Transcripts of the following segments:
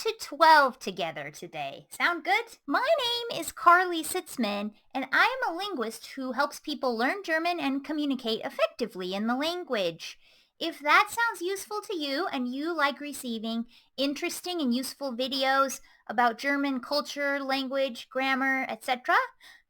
to 12 together today. Sound good? My name is Carlie Sitzman, and I am a linguist who helps people learn German and communicate effectively in the language. If that sounds useful to you and you like receiving interesting and useful videos about German culture, language, grammar, etc.,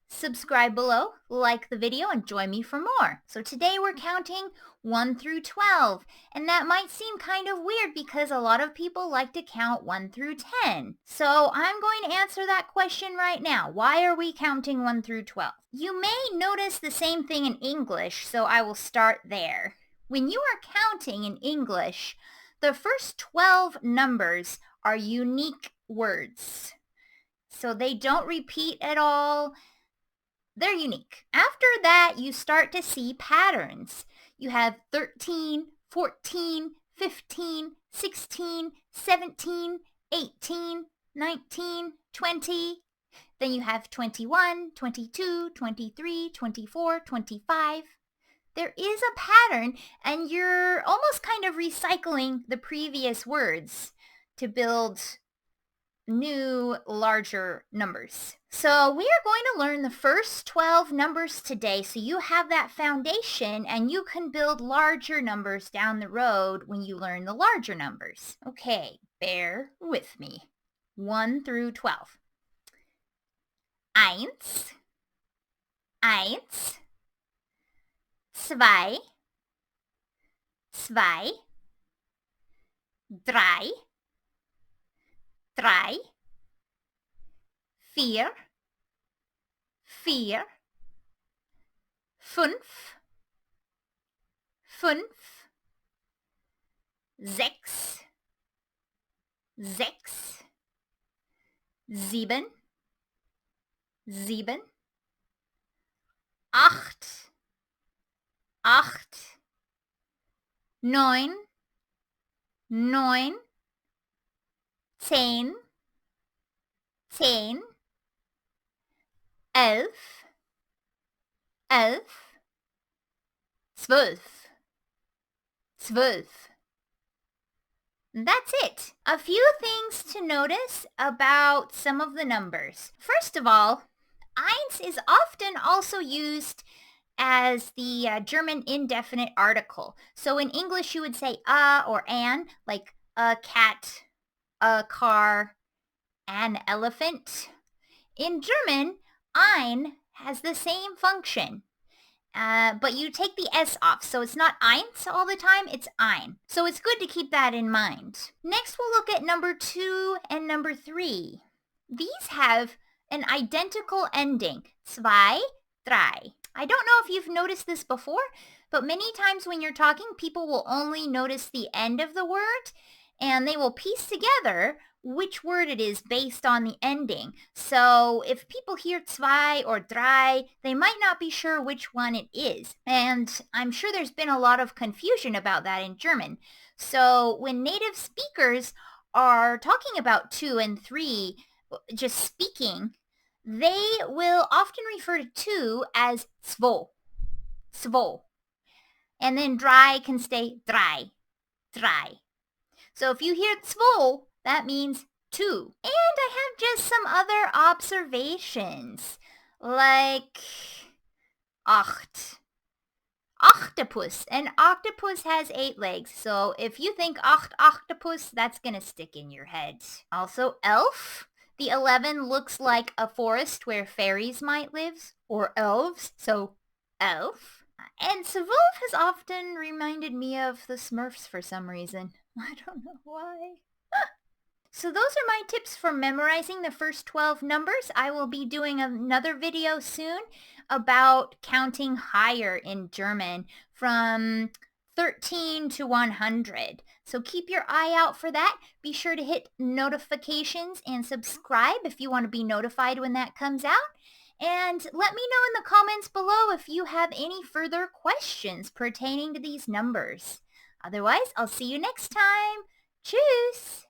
subscribe below, like the video, and join me for more. So today we're counting 1 through 12, and that might seem kind of weird because a lot of people like to count 1 through 10. So I'm going to answer that question right now. Why are we counting 1 through 12? You may notice the same thing in English, so I will start there. When you are counting in English, the first 12 numbers are unique words. So they don't repeat at all. They're unique. After that, you start to see patterns. You have 13, 14, 15, 16, 17, 18, 19, 20. Then you have 21, 22, 23, 24, 25. There is a pattern, and you're almost kind of recycling the previous words to build new, larger numbers. So we are going to learn the first 12 numbers today, so you have that foundation and you can build larger numbers down the road when you learn the larger numbers. Okay, bear with me. 1 through 12. Eins, eins, zwei, zwei, drei, drei, vier, vier, fünf, fünf, sechs, sechs, sieben, sieben, acht, acht, neun, neun, 10, 10, 11, 11, 12, 12. That's it. A few things to notice about some of the numbers. First of all, eins is often also used as the German indefinite article. So in English you would say a or an, like a cat, a car, an elephant. In German, ein has the same function, but you take the S off, so it's not eins all the time, it's ein. So it's good to keep that in mind. Next, we'll look at number 2 and number 3. These have an identical ending, zwei, drei. I don't know if you've noticed this before, but many times when you're talking, people will only notice the end of the word, and they will piece together which word it is based on the ending. So if people hear zwei or drei, they might not be sure which one it is. And I'm sure there's been a lot of confusion about that in German. So when native speakers are talking about 2 and 3, just speaking, they will often refer to 2 as zwei, zwei. And then drei can stay drei, drei. So if you hear zwei, that means 2. And I have just some other observations, like acht. Octopus. An octopus has 8 legs, so if you think acht octopus, that's going to stick in your head. Also, elf. The 11 looks like a forest where fairies might live, or elves, so elf. And Sevov has often reminded me of the Smurfs for some reason. I don't know why. So those are my tips for memorizing the first 12 numbers. I will be doing another video soon about counting higher in German from 13 to 100. So keep your eye out for that. Be sure to hit notifications and subscribe if you want to be notified when that comes out. And let me know in the comments below if you have any further questions pertaining to these numbers. Otherwise, I'll see you next time. Tschüss!